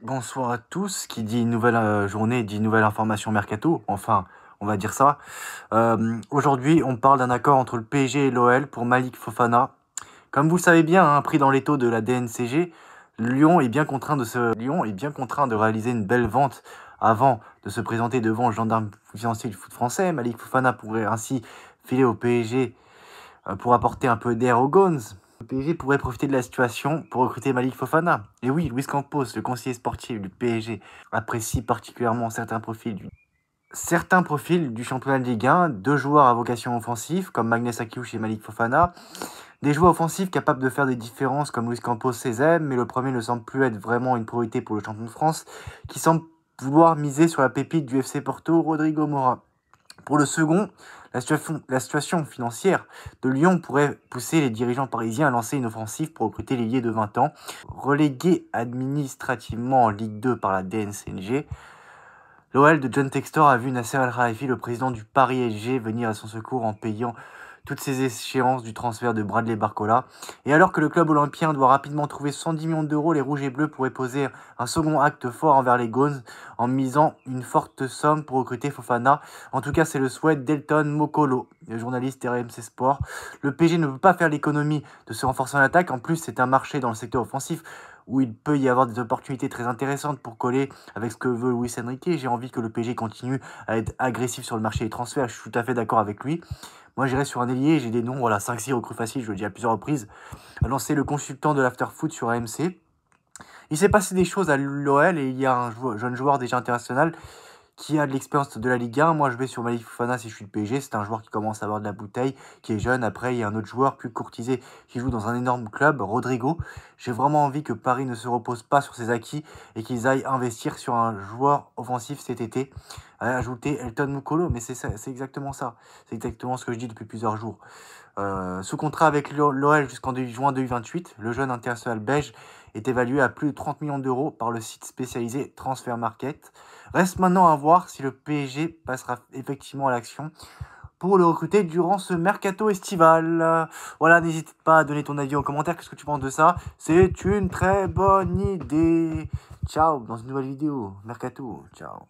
Bonsoir à tous. Qui dit nouvelle journée dit nouvelle information mercato. Enfin, on va dire ça. Aujourd'hui, on parle d'un accord entre le PSG et l'OL pour Malik Fofana. Comme vous le savez bien, pris dans les taux de la DNCG, Lyon est bien contraint de réaliser une belle vente avant de se présenter devant le gendarme financier du foot français. Malik Fofana pourrait ainsi filer au PSG pour apporter un peu d'air aux Gones. Le PSG pourrait profiter de la situation pour recruter Malik Fofana. Et oui, Luis Campos, le conseiller sportif du PSG, apprécie particulièrement certains profils du championnat de Ligue 1, deux joueurs à vocation offensive comme Magnus Akiouche et Malik Fofana, des joueurs offensifs capables de faire des différences comme Luis Campos César, mais le premier ne semble plus être vraiment une priorité pour le champion de France, qui semble vouloir miser sur la pépite du FC Porto, Rodrigo Mora. Pour le second, la situation financière de Lyon pourrait pousser les dirigeants parisiens à lancer une offensive pour recruter l'ailier de 20 ans. Relégué administrativement en Ligue 2 par la DNCG, l'OL de John Textor a vu Nasser El Khelaifi, le président du Paris SG, venir à son secours en payant toutes ces échéances du transfert de Bradley Barcola. Et alors que le club olympien doit rapidement trouver 110 millions d'euros, les Rouges et Bleus pourraient poser un second acte fort envers les Gones en misant une forte somme pour recruter Fofana. En tout cas, c'est le souhait d'Elton Mokolo, le journaliste RMC Sport. Le PSG ne peut pas faire l'économie de se renforcer en attaque. En plus, c'est un marché dans le secteur offensif où il peut y avoir des opportunités très intéressantes pour coller avec ce que veut Luis Enrique. J'ai envie que le PSG continue à être agressif sur le marché des transferts. Je suis tout à fait d'accord avec lui. Moi, j'irai sur un ailier, j'ai des noms, voilà, 5-6 recrues faciles, je le dis à plusieurs reprises. A lancé le consultant de l'after-foot sur AMC. Il s'est passé des choses à l'OL et il y a un jeune joueur déjà international qui a de l'expérience de la Ligue 1. Moi, je vais sur Malik Fofana si je suis le PSG. C'est un joueur qui commence à avoir de la bouteille, qui est jeune. Après, il y a un autre joueur plus courtisé qui joue dans un énorme club, Rodrigo. J'ai vraiment envie que Paris ne se repose pas sur ses acquis et qu'ils aillent investir sur un joueur offensif cet été. Ajouter Elton Mukolo, mais c'est exactement ça. C'est exactement ce que je dis depuis plusieurs jours. Sous contrat avec l'OL jusqu'en juin 2028, le jeune international belge est évalué à plus de 30 millions d'euros par le site spécialisé Transfer Market. Reste maintenant à voir si le PSG passera effectivement à l'action pour le recruter durant ce mercato estival. Voilà, n'hésite pas à donner ton avis en commentaire. Qu'est-ce que tu penses de ça? C'est une très bonne idée. Ciao, dans une nouvelle vidéo. Mercato, ciao.